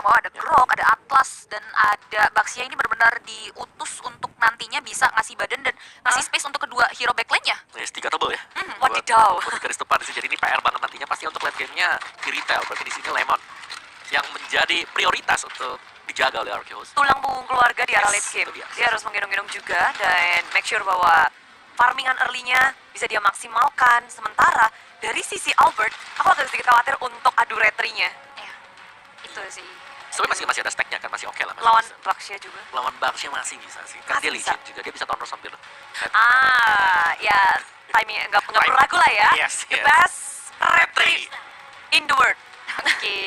bahwa ada Grok, ada Atlas, dan ada Baxia ini benar-benar diutus untuk nantinya bisa ngasih badan dan ngasih space untuk kedua hero backline-nya. Yes, 3 double ya. Wadidaw. Buat garis depan sih. Jadi ini PR banget nantinya pasti untuk late game-nya di retail. Berarti di sini Lemon yang menjadi prioritas untuk dijaga oleh Arceus. Tulang punggung keluarga di arah Yes, late game. itu dia. Dia harus menggendong-gendong juga dan make sure bahwa farmingan early-nya bisa dia maksimalkan. Sementara dari sisi Albert, aku agak sedikit khawatir untuk adu retrinya. Ya, itu sih. Sebenarnya masih ada stack-nya kan, masih oke lah. Masih Lawan bisa. Baxia juga. Lawan Baxia masih bisa sih. Kan Masih dia bisa. legit juga, dia bisa counter sambil. Ya timing nggak perlu ragu lah ya. Yes, The yes. best retri in the world. Oke,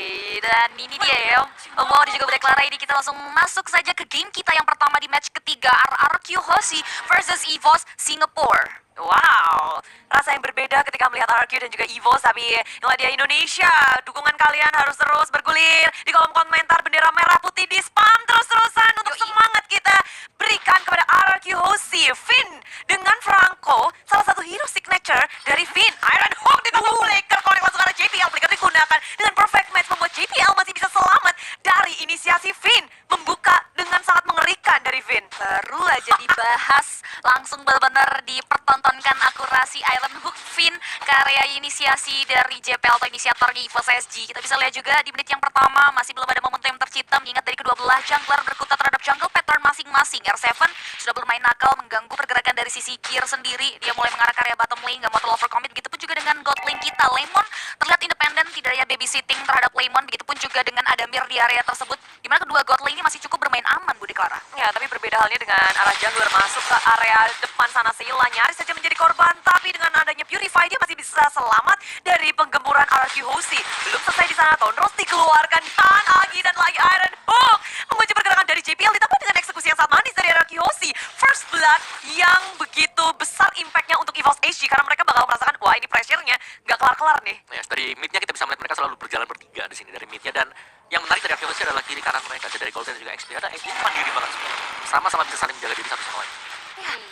dan ini dia ya. Wow, dan juga Udah Clara ini kita langsung masuk saja ke game kita yang pertama di match ketiga. RRQ Hoshi versus EVOS Singapore. Wow, rasa yang berbeda ketika melihat RRQ dan juga EVOS, tapi inilah dia Indonesia. Dukungan kalian harus terus bergulir di kolom komentar, bendera merah putih di spam terus-terusan untuk semangat kita berikan kepada RRQ Hoshi. Finn dengan Franco, salah satu hero signature dari Finn. Iron Hook ditambah Flicker, connect masuk arah JPL. Flicker digunakan dengan perfect match membuat JPL masih bisa selamat dari inisiasi Finn. Membuka dengan sangat mengerikan dari Finn. Baru aja dibahas, langsung benar-benar dipertontonkan akurasi Iron Hook Finn, karya inisiasi dari JPL atau inisiatornya EVOS SG. Kita bisa lihat juga di menit yang pertama masih belum ada momentum yang tercipta, mengingat dari kedua belah jungler berkutat terhadap jungle pattern masing-masing. R7 sudah bermain nakal mengganggu pergerakan dari sisi Gear sendiri. Dia mulai mengarah ke area bottom lane, nggak mau terlalu overcommit. Begitupun juga dengan God lane kita. Lemon terlihat independen, tidak ada babysitting terhadap Lemon. Begitupun juga dengan Adamir di area tersebut, dimana kedua God lane ini masih cukup bermain aman, Budi Clara. Ya, tapi berbeda halnya dengan arah jungler masuk ke area depan sana. Sheila nyaris saja menjadi korban, tapi dengan adanya Purify dia masih bisa selamat dari penggemburan RRQ Hoshi. Belum selesai di sana, Tonros dikeluarkan dan lagi dan lagi Iron Hook mengunci pergerakan dari JPL ditambah dengan eksekusi yang sangat manis dari RRQ Hoshi. First blood yang begitu besar impactnya untuk EVOS SG karena mereka bakal merasakan wah ini pressure-nya nggak kelar-kelar nih. Yes, dari mid-nya kita bisa melihat mereka selalu berjalan bertiga di sini dari mid-nya, dan yang menarik dari Arceus adalah kiri kanan mereka, dari Golden dan juga XP. Karena XP mandiri banget semua. Sama-sama bisa saling menjaga diri satu sama lain.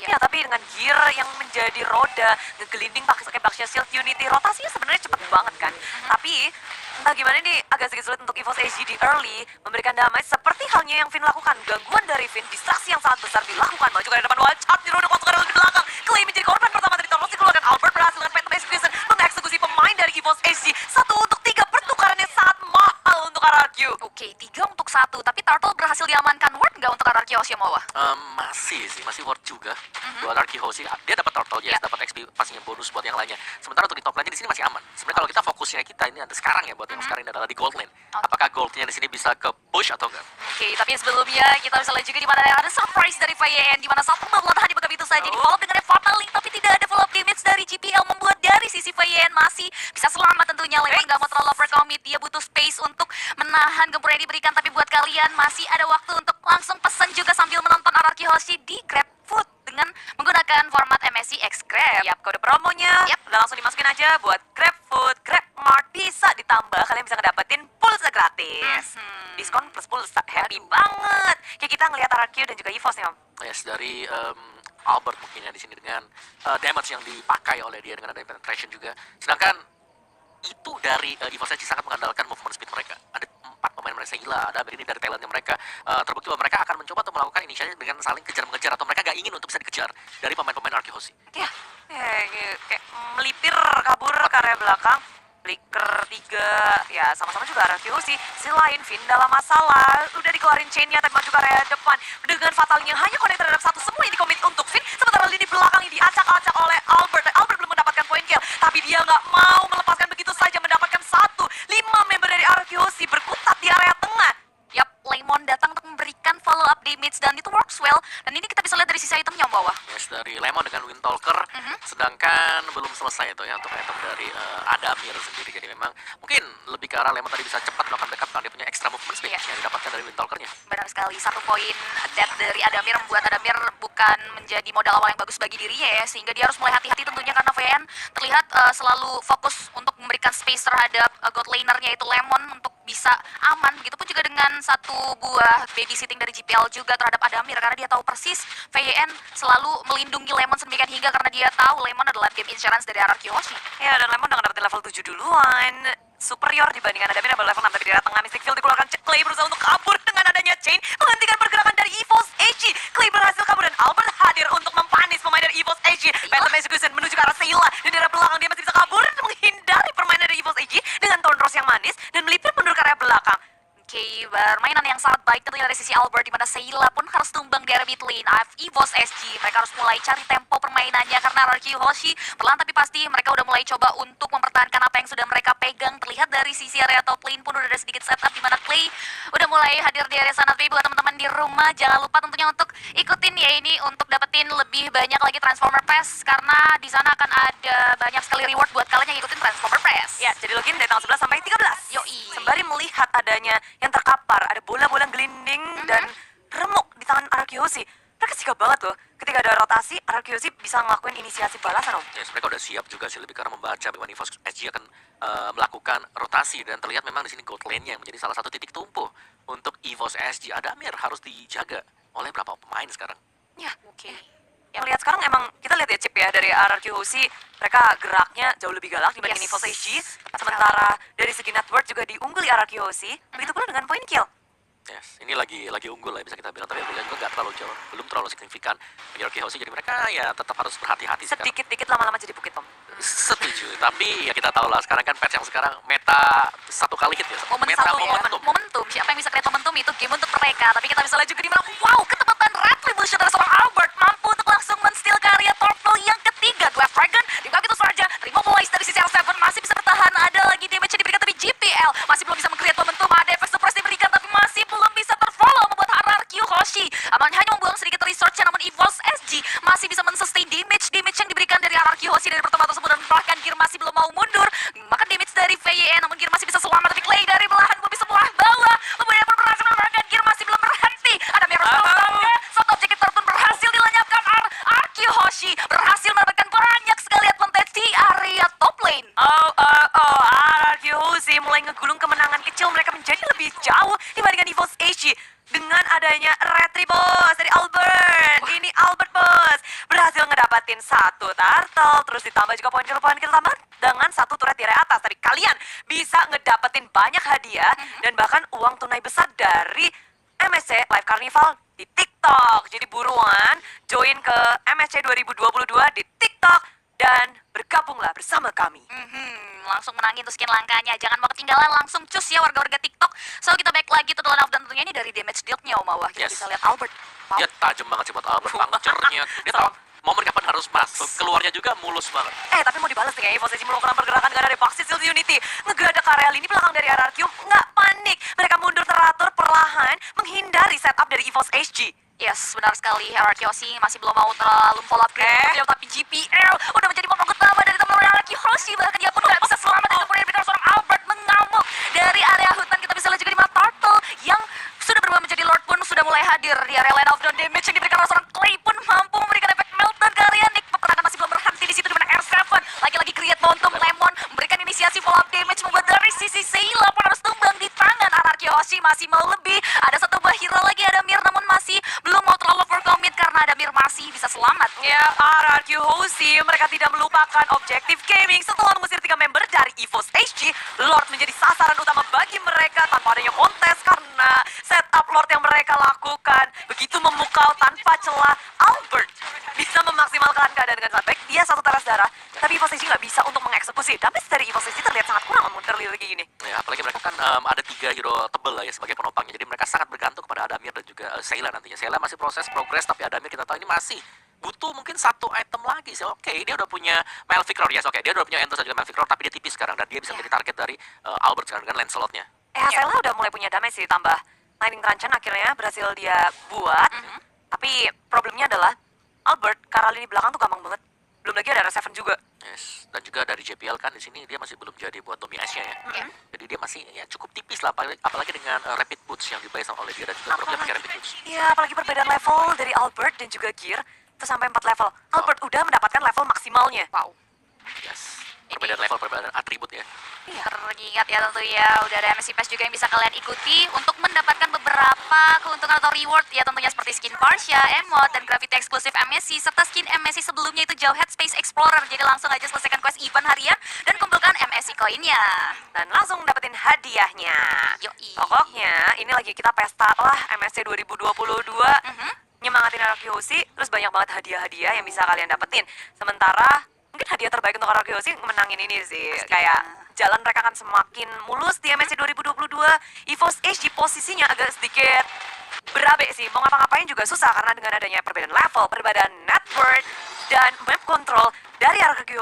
Ya, tapi dengan gear yang menjadi roda, ngegelinding pakai Baxia Shield Unity, rotasinya sebenarnya cepet banget kan. Tapi entah gimana ini agak sedikit sulit untuk EVOS SG di early memberikan damage seperti halnya yang Finn lakukan. Gangguan dari Finn, distraksi yang sangat besar dilakukan. Maju ke depan wild charge, dirodok masuk ke di belakang. Clay menjadi korban pertama dari Tonlos dikeluarkan. Albert berhasil dengan Phantom Execution mengeksekusi pemain dari EVOS SG. 1-3 pertukaran yang sangat mahal untuk RRQ. Oke, 3-1, tapi Turtle berhasil diamankan. Word nggak untuk RRQ Oshimawa? Masih worth juga buat Arceus Hoshi. Dia dapat turtle, yes, dapat XP pastinya bonus buat yang lainnya. Sementara untuk di top lane di sini masih aman. Sebenarnya kalau kita fokusnya kita ini ada sekarang ya, buat yang sekarang ini adalah di gold lane. Apakah goldnya di sini bisa ke push atau enggak? Oke, tapi sebelumnya kita bisa lihat juga di mana ada surprise dari VYN, di mana satu pembelotan di begitu saja di follow dengan Fatal Link, tapi tidak ada follow up damage dari GPL, membuat dari sisi VYN masih bisa selamat tentunya. Lemon nggak mau terlalu overcommit, dia butuh space untuk menahan gempuran yang diberikan, tapi buat kalian masih ada waktu untuk langsung pesan juga sambil menonton RRQ Hoshi di GrabFood dengan menggunakan format MSC X Grab. Yap, kode promonya udah langsung dimasukin aja buat GrabFood, GrabMart bisa ditambah, kalian bisa ngedapetin pulsa gratis. Diskon plus pulsa, happy banget. Kayak kita ngelihat RRQ dan juga EVOS nih, Om. Yes, dari Albert mungkin ya di sini dengan damage yang dipakai oleh dia dengan ada penetration juga. Sedangkan itu dari EVOS SG sangat mengandalkan movement speed mereka. Ada 4 pemain mereka Sheila, ada ini dari talentnya mereka. Terbukti bahwa mereka akan mencoba untuk melakukan inisiatif dengan saling kejar-mengejar, atau mereka nggak ingin untuk bisa dikejar dari pemain-pemain Arceus Hoshi. Ya, kayak melipir kabur ke area belakang. Flicker 3, ya sama-sama juga RRQ sih. Si lain Finn dalam masalah, udah dikeluarin chainnya tapi maju ke area depan. Dengan fatalnya hanya connect terhadap satu, semua yang dikomit untuk Finn. Sementara lini belakang ini diacak-acak oleh Albert. Dan Albert belum mendapatkan poin kill, tapi dia nggak mau melepaskan begitu saja, mendapatkan 5 member dari RRQ sih berkutat di area tengah. Yap, Lemon datang untuk memberikan follow up damage dan itu works well. Dan ini kita bisa lihat dari sisi itemnya bawah. Yes, dari Lemon dengan Windtalker. Sedangkan belum selesai itu ya untuk item dari Adamir sendiri. Jadi memang mungkin lebih ke arah Lemon tadi bisa cepat melakukan backup karena dia punya extra movement speed yang didapatkan dari Windtalkernya. Benar sekali, 1 poin death dari Adamir membuat Adamir bukan menjadi modal awal yang bagus bagi dirinya ya, sehingga dia harus mulai hati-hati tentunya karena VN terlihat selalu fokus untuk memberikan space terhadap god lanernya itu Lemon untuk bisa aman. Begitupun juga dengan satu buah babysitting dari GPL juga terhadap Adamir, karena dia tahu persis VN selalu melindungi Lemon sedemikian hingga karena dia tahu Lemon adalah game insurance dari RRQ Hoshi. Ya, dan Lemon udah dapetin level 7 duluan. Superior dibandingkan Adamir yang baru level 6, tapi di area tengah Mystic Field dikeluarkan. Clay berusaha untuk Oke, permainan yang sangat baik tentunya dari sisi Albert, di mana Sheila pun harus tumbang di area mid lane. EVOS SG, mereka harus mulai cari tempo permainannya karena RRQ Hoshi perlahan tapi pasti mereka udah mulai coba untuk mempertahankan apa yang sudah mereka pegang. Terlihat dari sisi area top lane pun udah ada sedikit setup di mana Clay udah mulai hadir di area sana. Tapi buat teman-teman di rumah jangan lupa tentunya untuk ikutin ya ini untuk dapetin lebih banyak lagi Transformer Pass karena di sana akan ada banyak sekali reward buat kalian yang ikutin Transformer Pass. Ya, jadi login dari tanggal 11 sampai 13. Yoi. Sembari melihat adanya yang terkapar, ada bola-bola gelinding dan remuk di tangan RRQ. Mereka sigap banget loh. Ketika ada rotasi, RRQ bisa ngelakuin inisiasi balasan, Om. Yes, mereka udah siap juga sih lebih karena membaca bagaimana EVOS SG akan melakukan rotasi dan terlihat memang di sini gold lane-nya yang menjadi salah satu titik tumpuh untuk EVOS SG. Adamir harus dijaga oleh berapa pemain sekarang. Ya, oke. Yang lihat sekarang emang kita lihat ya Cip ya dari RRQ mereka geraknya jauh lebih galak dibanding EVOS SG. Sementara dari segi net worth juga diungguli RRQ. Begitu pula dengan point kill. Yes, ini lagi unggul lah bisa kita bilang, tapi Brilliant juga nggak terlalu jauh, belum terlalu signifikan menyerang Hoshi, jadi mereka ya tetap harus berhati-hati sekarang. Sedikit-dikit lama-lama jadi bukit, Om. Setuju, tapi ya kita tahu lah sekarang kan patch yang sekarang meta satu kali hit ya, meta momentum. Momentum, siapa yang bisa create momentum itu game untuk mereka. Tapi kita bisa lihat juga di mana, wow, ketepatan retribution dari seorang Albert mampu untuk langsung men-steal karya Torple yang ketiga. Dwarf Dragon, di begitu saja, remobilize dari sisi L7 masih bisa bertahan, ada lagi damage yang diberikan, tapi GPL masih belum bisa meng-create momentum, ada efek surprise diberikan, tapi masih belum bisa terfollow membuat RRQ Hoshi hanya membuang sedikit research, namun EVOS SG masih bisa men-sustain damage yang diberikan dari RRQ Hoshi dari pertemuan tersebut, dan bahkan Gear masih belum mau mundur. Maka damage dari VYN, namun Gear masih bisa selamat, tapi Clay dari belahan belum bisa belah bawah, kemudian berhasil menemukan Gear masih belum berhenti. Ada Mirror satu objektif terpun berhasil dilenyapkan. RRQ Hoshi berhasil mendapatkan banyak sekali advantage di area top lane. RRQ mulai ngegulung kemenangan kecil mereka menjadi lebih jauh dibandingkan EVOS SG. Dengan adanya retribus dari Albert. Ini Albert bos berhasil ngedapatin satu turtle, terus ditambah juga poin kita tambah dengan satu turret di area atas. Tadi kalian bisa ngedapetin banyak hadiah dan bahkan uang tunai besar dari MSC Live Carnival di TikTok. Jadi buruan join ke MSC 2022 di TikTok dan bergabunglah bersama kami. Langsung menangin tuh skin langkanya, jangan mau ketinggalan, langsung cus ya warga-warga TikTok. So kita back lagi tuh Dawn of, dan tentunya ini dari damage dealt-nya Om Awah. Kita bisa lihat Albert. Dia tajam banget sih buat Albert, puncture-nya. Dia tahu momen kapan harus masuk, keluarnya juga mulus banget. Tapi mau dibalas nih EVOS SG melakukan pergerakan gak dari Boxy Shield Unity. Ngegeradak area lini belakang dari RRQ, nggak panik. Mereka mundur teratur perlahan menghindari setup dari EVOS SG. Yes, benar sekali. RRQ Hoshi masih belum mau terlalu follow up tapi GPL udah menjadi momok utama dari teman RRQ Hoshi. Bahkan dia pun nggak bisa selamat dari kemudian diberikan seorang Albert mengamuk dari area hutan. Kita bisa lihat juga di mana Turtle yang sudah berubah menjadi Lord pun sudah mulai hadir di area line of down. Damage yang diberikan oleh seorang Clay pun mampu memberikan efek meltdown ke area Nick. Peperangan masih belum berhenti di situ di mana R7 lagi-lagi create momentum. Lemon memberikan inisiasi follow up damage, membuat dari sisi Sheila pun harus tumbang di tangan RRQ Hoshi. Masih mau lebih, ada satu buah hero lagi, ada Mir, namun masih belum mau terlalu overcommit karena ada Mir masih bisa selamat. Ya, RRQ Hoshi mereka tidak melupakan objektif gaming setelah mengusir 3 member dari EVOS SG. Lord menjadi sasaran utama bagi mereka tanpa adanya kontes karena setup Lord yang mereka lakukan begitu memukau tanpa celah. Albert bisa memaksimalkan keadaan dengan sangat baik. Dia satu teras darah, tapi EVOS SG nggak bisa untuk mengeksekusi. Damage dari EVOS SG terlihat sangat kurang namun terlihat lagi gini. Ya, apalagi mereka kan ada 3 hero tebel lah ya sebagai penopangnya. Jadi mereka sangat bergantung kepada Adamir dan juga Sheila nantinya. Sheila masih progres, tapi Adamir kita tahu ini masih butuh mungkin satu item lagi sih. Oke, dia udah punya Malvictor, yes, oke. Dia udah punya Entos dan juga Malvictor, tapi dia tipis sekarang dan dia bisa menjadi target dari Albert sekarang dengan Lancelot-nya. Sheila udah mulai punya damage sih, tambah Lightning Truncheon akhirnya berhasil dia buat. Tapi problemnya adalah Albert karena lini belakang tuh gampang banget. Belum lagi ada R7 juga. Yes, dan juga dari JPL kan di sini dia masih belum jadi buat dominasinya ya. Jadi dia masih ya cukup tipis lah, apalagi dengan rapid boots yang dibayar sama oleh dia dan juga problem pakai rapid boots. Iya, apalagi perbedaan level dari Albert dan juga Gear itu sampai 4 level. Albert udah mendapatkan level maksimalnya. Wow. Yes, perbedaan level, perbedaan atribut ya. Iya, teringat ya tentu ya, udah ada MSC Pass juga yang bisa kalian ikuti untuk mendapatkan beberapa keuntungan atau reward ya, tentunya seperti skin Porsche, emote, dan gravity eksklusif MSC, serta skin MSC sebelumnya itu jauh Headspace Explorer. Jadi langsung aja selesaikan quest event harian dan kumpulkan MSC koinnya. Dan langsung dapetin hadiahnya. Yoi. Pokoknya ini lagi kita pesta lah MSC 2022. Nyemangatin RRQ Hoshi, terus banyak banget hadiah-hadiah yang bisa kalian dapetin. Sementara mungkin hadiah terbaik untuk RRQ Hoshi menangin ini sih. Kayak jalan mereka akan semakin mulus di MSC 2022. EVOS HD posisinya agak sedikit berabe sih, mau ngapa-ngapain juga susah karena dengan adanya perbedaan level, perbedaan network, dan map control dari RRQ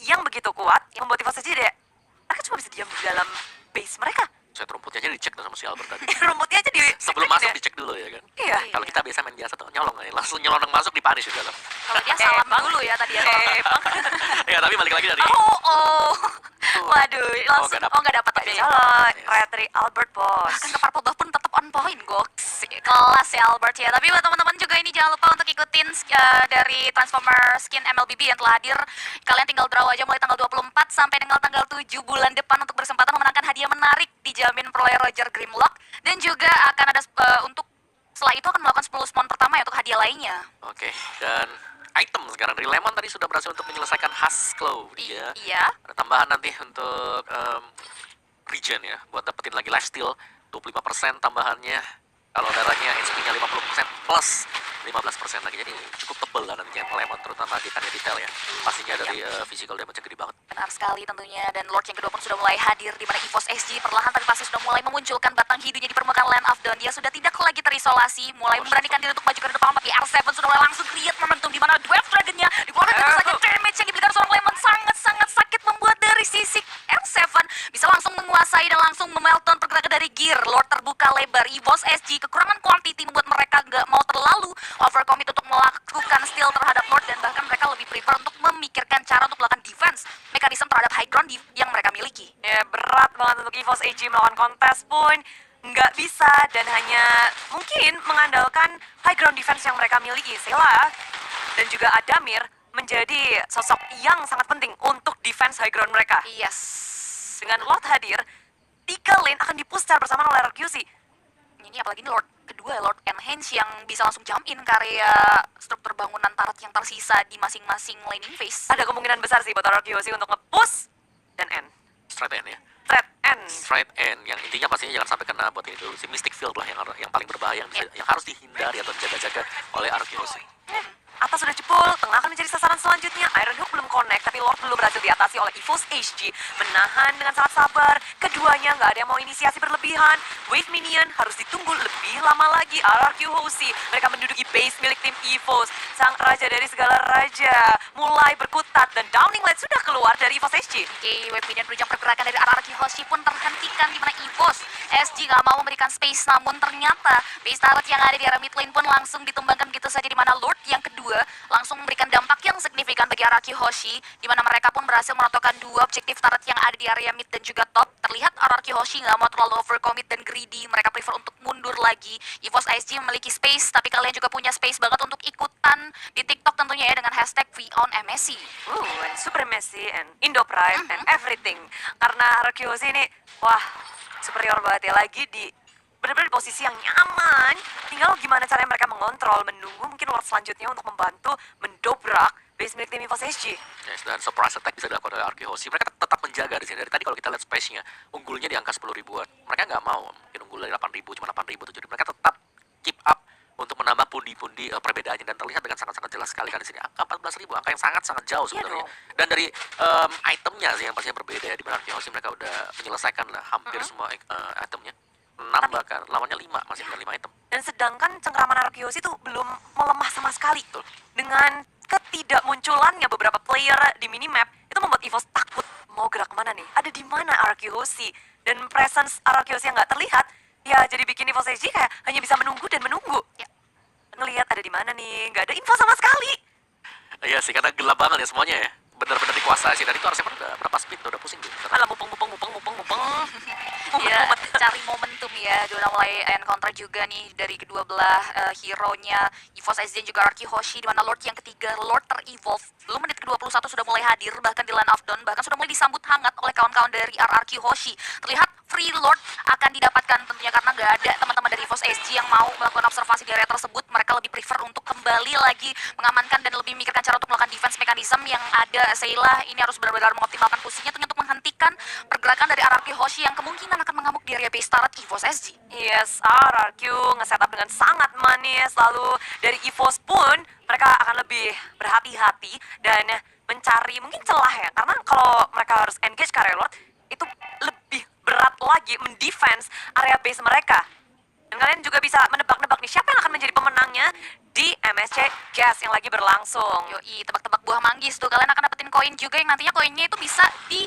yang begitu kuat, yang membuat EVOS HD mereka cuma bisa diam di dalam base mereka. Set rumputnya aja dicek tuh sama si Albert tadi. Rumputnya aja di Sebelum masuk dicek dulu ya kan. Iya. Kalau kita biasa main biasa tuh nyolong aja, langsung nyelonong masuk dipanish di dalam. Kalau dia salam dulu ya tadi ya. Ya tapi balik lagi dari Oh. Waduh, langsung nggak dapat ya. Salah, Retri Albert bos. Bahkan ke Purple Buff pun tetap on point, goks. Kelas ya Albert ya. Tapi buat teman-teman juga ini jangan lupa untuk ikutin dari Transformer Skin MLBB yang telah hadir. Kalian tinggal draw aja mulai tanggal 24 sampai dengan tanggal 7 bulan depan untuk berkesempatan memenangkan hadiah menarik dijamin oleh Roger Grimlock. Dan juga akan ada untuk setelah itu akan melakukan 10 spawn pertama ya untuk hadiah lainnya. Oke, dan item sekarang dari Lemon tadi sudah berhasil untuk menyelesaikan Husklow dia. Iya. Ada tambahan nanti untuk regen ya, buat dapetin lagi lifesteal 25% tambahannya. Kalau darahnya HP-nya 50% plus 15% lagi, jadi cukup tebel lah nantinya Lemon, terutama detail ya. Pastinya dari physical damage gede banget. Benar sekali tentunya, dan Lord yang kedua pun sudah mulai hadir di mana EVOS SG perlahan tapi pasti sudah mulai memunculkan batang hidungnya di permukaan Land of Dawn. Dia sudah tidak lagi terisolasi, mulai memberanikan diri untuk maju ke depan, tapi R7 sudah mulai langsung create momentum di mana Dwarf Dragon-nya dikeluarkan tentu saja damage yang diberikan seorang Lemon sangat-sangat sakit, membuat dari sisi R7 bisa langsung menguasai dan langsung memelton pergerakan dari gear. Lord terbuka lebar, EVOS SG kekurangan quantity membuat mereka nggak mau terlalu overcommit untuk melakukan steal terhadap Lord, dan bahkan mereka lebih prefer untuk memikirkan cara untuk melakukan defense mekanisme terhadap high ground yang mereka miliki. Ya berat banget untuk EVOS AG melawan kontes pun nggak bisa, dan hanya mungkin mengandalkan high ground defense yang mereka miliki. Sela dan juga Adamir menjadi sosok yang sangat penting untuk defense high ground mereka. Yes. Dengan Lord hadir, 3 lane akan dipush secara bersamaan oleh RQC. Ini apalagi ini Lord kedua, Lord Enhance yang bisa langsung jump in karya struktur bangunan turret yang tersisa di masing-masing laning phase. Ada kemungkinan besar sih buat RQC untuk nge-push dan end. Straight end ya. Threat end. Straight end yang intinya pastinya jangan sampai kena buat ini dulu si Mystic Field lah yang paling berbahaya, yang harus dihindari atau dijaga-jaga oleh RQC. Atas sudah jebol, tengah akan menjadi sasaran selanjutnya. Iron Hook belum connect, tapi Lord belum berhasil diatasi oleh EVOS HG. Menahan dengan sangat sabar, keduanya nggak ada yang mau inisiasi berlebihan. Wave minion harus ditunggu lebih lama lagi. RRQ Hoshi, mereka menduduki base milik tim EVOS. Sang raja dari segala raja mulai berkutat, dan Downing Light sudah keluar dari EVOS HG. Oke, wave minion penunjang pergerakan dari RRQ Hoshi pun terhentikan di mana EVOS SG nggak mau memberikan space, namun ternyata base turret yang ada di area mid lane pun langsung ditumbangkan begitu saja, di mana Lord yang kedua langsung memberikan dampak yang signifikan bagi RRQ Hoshi, di mana mereka pun berhasil merotokkan 2 objektif turret yang ada di area mid dan juga top. Terlihat RRQ Hoshi nggak mau terlalu overcommit dan greedy, mereka prefer untuk mundur lagi. EVOS SG memiliki space, tapi kalian juga punya space banget untuk ikutan di TikTok tentunya ya dengan hashtag #VOnMSC. And Supremacy and Indo Prime and everything. Karena RRQ Hoshi ini, wah, superior banget ya, lagi di benar-benar di posisi yang nyaman. Tinggal gimana caranya mereka mengontrol, menunggu mungkin Lord selanjutnya untuk membantu mendobrak base milik tim EVOS SG. Yes, dan surprise attack bisa dilakukan oleh RQ Hoshi. Mereka tetap menjaga di sini. Dari tadi kalau kita lihat space-nya, unggulnya di angka 10 ribuan. Mereka nggak mau mungkin unggul dari 8 ribu, cuma 8 ribu, 7 ribu. Mereka tetap keep up untuk menambah pundi-pundi perbedaannya, dan terlihat dengan sangat-sangat jelas sekali kan di sini. Angka 14 ribu, angka yang sangat-sangat jauh sebenarnya. Dan dari itemnya sih yang pastinya berbeda ya. Di mana RQ Hoshi mereka udah menyelesaikan lah hampir semua itemnya. 6 bahkan, lawannya 5, masih dengan 5 item. Dan sedangkan cengkraman RQC itu belum melemah sama sekali. Betul. Dengan ketidakmunculannya beberapa player di minimap, itu membuat EVOS takut mau gerak kemana nih. Ada di mana RQC? Dan presence RQC yang nggak terlihat, ya jadi bikin EVOS SG kayak hanya bisa menunggu dan menunggu. Ya, ngelihat ada di mana nih, nggak ada info sama sekali. Iya sih, karena gelap banget ya semuanya ya. Benar-benar dikuasai sih. Tadi itu harusnya udah berapa speed, udah pusing gitu. Alah, mupeng. Ya, cari momentum ya. Udah mulai encounter juga nih dari kedua belah hero-nya EVOS SG dan juga RRQ Hoshi, di mana Lord yang ketiga, Lord ter-evolve. Belum menit ke-21 sudah mulai hadir, bahkan di Land of Dawn, bahkan sudah mulai disambut hangat oleh kawan-kawan dari RRQ Hoshi. Terlihat free Lord akan didapatkan tentunya karena nggak ada teman-teman dari EVOS SG yang mau melakukan observasi di area tersebut. Mereka lebih prefer untuk kembali lagi mengamankan dan lebih memikirkan cara untuk melakukan defense mekanisme yang ada. Seilah ini harus benar-benar mengoptimalkan posisinya tentunya untuk menghentikan pergerakan dari RRQ Hoshi yang kemungkinan akan mengamuk di area base turret EVOS SG. Yes, RRQ nge-setup dengan sangat manis. Lalu dari EVOS pun mereka akan lebih berhati-hati dan mencari mungkin celah ya. Karena kalau mereka harus engage ke area Lord, itu lebih berat lagi mendefense area base mereka. Dan kalian juga bisa menebak-nebak nih siapa yang akan menjadi pemenangnya di MSC Gas yang lagi berlangsung. Yoi, tebak-tebak buah manggis tuh. Kalian akan dapetin koin juga yang nantinya koinnya itu bisa di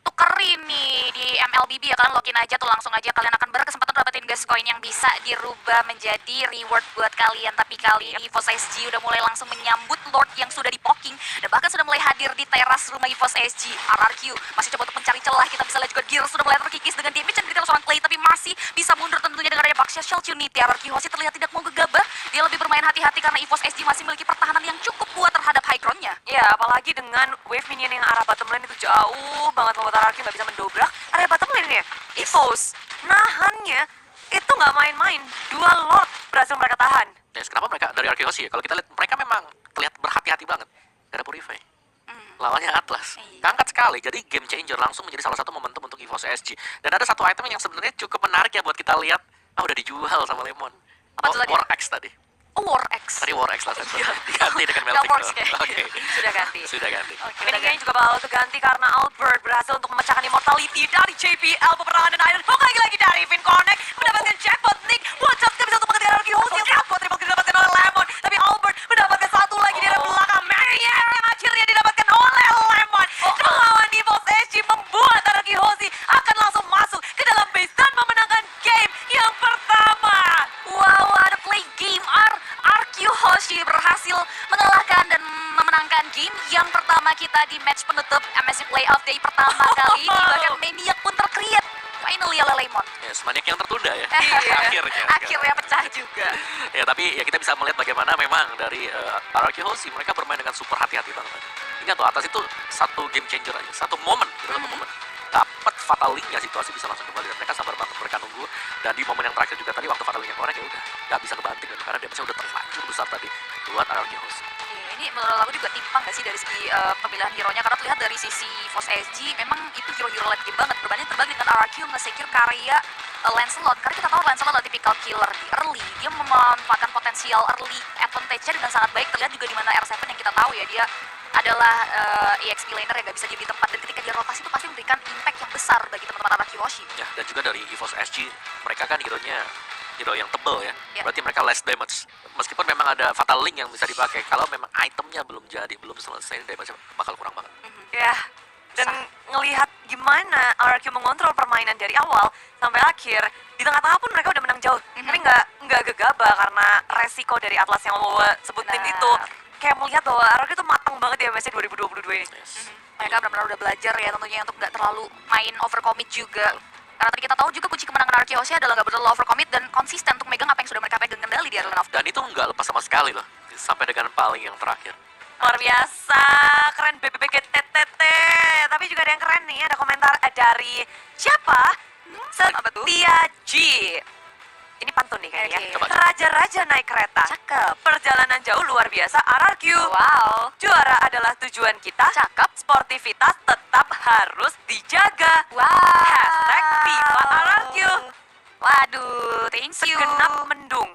tukerin nih di MLBB ya. Kalian login aja tuh, langsung aja kalian akan berkesempatan dapetin gas coin yang bisa dirubah menjadi reward buat kalian. Tapi kali ini EVOS SG udah mulai langsung menyambut Lord yang sudah di poking dan bahkan sudah mulai hadir di teras rumah EVOS SG. RRQ masih coba untuk mencari celah. Kita bisa lihat juga Gear sudah mulai terkikis dengan damage dan detail seorang Clay, tapi masih bisa mundur tentunya dengan adanya Baxia Shell Unity. RRQ Hoshi terlihat tidak mau gegabah. Dia lebih bermain hati-hati karena EVOS SG masih memiliki pertahanan yang cukup kuat terhadap high ground-nya. Ya, apalagi dengan wave minion yang arah bottom lane itu jauh banget membuat RRQ nggak bisa mendobrak area bottom lane-nya. EVOS nahannya itu nggak main-main. 2 lot berhasil mereka tahan. Yes, kenapa mereka dari Arkeosi ya? Kalau kita lihat mereka memang terlihat berhati-hati banget. Gak ada Purify. Lawannya Atlas. Iya. Angkat sekali. Jadi game changer langsung menjadi salah satu momentum untuk EVOS SG. Dan ada satu item yang sebenarnya cukup menarik ya buat kita lihat. Udah dijual sama Lemon. Apa tuh tadi? War X tadi. Oh, War X. Tadi War X lah sensor. Diganti dengan Nggak Melting works Roll. kayaknya. Oke. Sudah ganti. Sudah ganti. Oke, Ini kayaknya juga bakal keganti karena Albert berhasil untuk memecahkan immortality dari JPL peperangan dan Iron Hook lagi dari Vin Connect mendapatkan jackpot Nick. What's up? Dia bisa untuk mengejar RRQ Hoshi yang jackpot didapatkan oleh Lemon. Tapi Albert mendapatkan satu lagi di belakang Marianne yang akhirnya didapatkan oleh Lemon. Melawan EVOS SG membuat RRQ Hoshi akan langsung masuk ke dalam base dan memenangkan game yang pertama. Wow, ada play game RRQ Hoshi berhasil mengalahkan dan memenangkan game yang pertama kita di match penutup MSC Playoff Day pertama kali ini. Bahkan Maniac pun tercreate finally oleh Lemon. Yes, Maniac yang tertunda ya. Iya. Akhirnya. Akhirnya pecah juga. Ya tapi ya kita bisa melihat bagaimana memang dari RRQ Hoshi mereka bermain dengan super hati-hati banget. Ingat tuh atas itu satu game changer aja, satu momen, satu momen. Dapat fatal link-nya situasi bisa langsung kembali dan mereka sabar banget mereka nunggu. Dan di momen yang terakhir juga tadi waktu fatal link-nya keluar ya udah nggak bisa kebanting kan, karena damage-nya udah terlanjur besar tadi buat RRQ Hoshi. Iya, ini menurut aku juga timpang gak sih dari segi pemilihan hero-nya, karena terlihat dari sisi EVOS SG memang itu hero-hero late game banget berbanding terbalik dengan RRQ nge-secure karya Lancelot, karena kita tahu Lancelot adalah tipikal killer di early. Dia memanfaatkan potensial early advantage-nya dengan sangat baik. Terlihat juga di mana R7 yang kita tahu ya, dia adalah EXP laner yang gak bisa jadi tempat, dan ketika dia rotasi itu pasti memberikan impact yang besar bagi teman-teman RRQ Hoshi. Ya, dan juga dari EVOS SG, mereka kan hero-nya hero yang tebel ya. Ya. Berarti mereka less damage. Meskipun memang ada fatal link yang bisa dipakai, kalau memang itemnya belum jadi, belum selesai, damage bakal kurang banget. Ya, dan ngelihat gimana RRQ mengontrol permainan dari awal sampai akhir, di tengah-tengah pun mereka udah menang jauh. Tapi nggak gegabah karena resiko dari Atlas yang lo sebutin Benar. itu. Kayak melihat bahwa RRQ itu matang banget ya MSC 2022 ini. Yes. Mereka benar-benar udah belajar ya tentunya untuk nggak terlalu main overcommit juga. Karena tadi kita tahu juga kunci kemenangan RRQ Hoshi adalah nggak terlalu overcommit dan konsisten untuk megang apa yang sudah mereka pegang kendali di Arena of Dan itu nggak lepas sama sekali loh, sampai dengan paling yang terakhir. Luar biasa, keren BBBG TTT. Tapi juga ada yang keren nih, ada komentar dari siapa? apa tuh? Setia G. Ini pantun nih kayaknya. Oke. Coba. Raja-raja naik kereta. Cakep. Perjalanan jauh luar biasa RRQ. Wow. Juara adalah tujuan kita. Cakep. Sportivitas tetap harus dijaga. Wow. Hashtag FIFA RRQ. Waduh, thank you. Segenap mendung.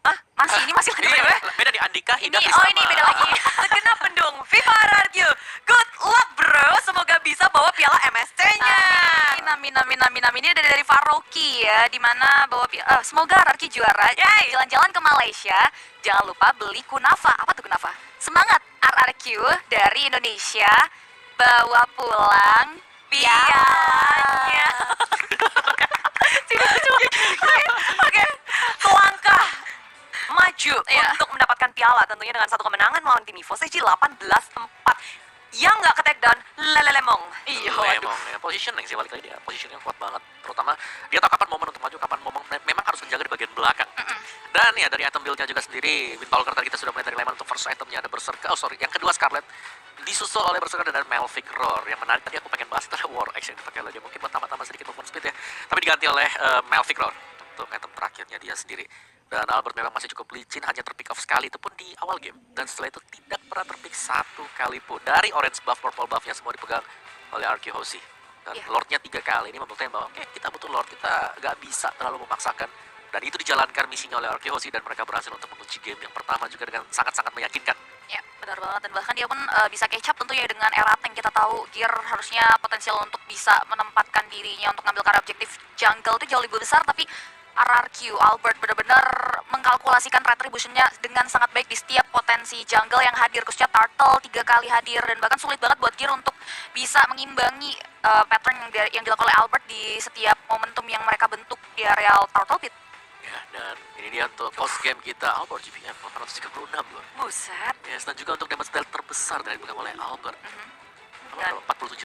Hah? Ini masih Ini beda nih, Andika, Ida, Ini, Prisama. oh ini beda lagi. Segenap mendung. FIFA RRQ. Good luck bro. Semoga bisa bawa piala MSC-nya. Amin. Ini dari Faroki ya, dimana bawa semoga RRQ juara. Yay. Jalan-jalan ke Malaysia, jangan lupa beli kunafa. Apa tuh kunafa? Semangat RRQ dari Indonesia, bawa pulang Pialanya. Oke, selangkah maju Iya. untuk mendapatkan piala tentunya dengan satu kemenangan melawan tim EVOS SG 18-4 yang nggak ke-take down Lelelemong. Iya, Memang ya, positioning sih balik lagi dia, positioning kuat banget. Terutama dia tahu kapan momen untuk maju, kapan momen memang harus menjaga di bagian belakang. Dan ya dari item build-nya juga sendiri, Windtalker tadi kita sudah melihat dari Lemon untuk first itemnya ada Berserker, yang kedua Scarlet, disusul oleh Berserker dan Melvic Roar. Yang menarik tadi aku pengen bahas itu adalah War X yang dipakai oleh dia, mungkin buat tambah-tambah sedikit movement speed ya, tapi diganti oleh Melvic Roar untuk item terakhirnya dia sendiri. Dan Albert memang masih cukup licin, hanya terpick off sekali, itu pun di awal game. Dan setelah itu tidak pernah terpick satu kali pun. Dari orange buff, purple buffnya semua dipegang oleh RRQ Hoshi. Dan Iya. Lordnya 3 kali, ini membuktikan bahwa oke, kita butuh Lord, kita nggak bisa terlalu memaksakan. Dan itu dijalankan misinya oleh RRQ Hoshi dan mereka berhasil untuk mengunci game yang pertama juga dengan sangat-sangat meyakinkan. dan bahkan dia pun bisa catch up tentunya dengan era tank. Kita tahu Gear harusnya potensial untuk bisa menempatkan dirinya untuk ngambil karya objektif jungle itu jauh lebih besar, tapi RRQ Albert benar-benar mengkalkulasikan retributionnya dengan sangat baik di setiap potensi jungle yang hadir, khususnya Turtle 3 kali hadir, dan bahkan sulit banget buat Gear untuk bisa mengimbangi pattern yang dilakukan oleh Albert di setiap momentum yang mereka bentuk di areal Turtle Pit. Ya, dan ini dia untuk cost game kita, Albert GPM 836 loh. Buset. Yes, dan juga untuk damage dealt terbesar dari dipegang oleh Albert. Dan 47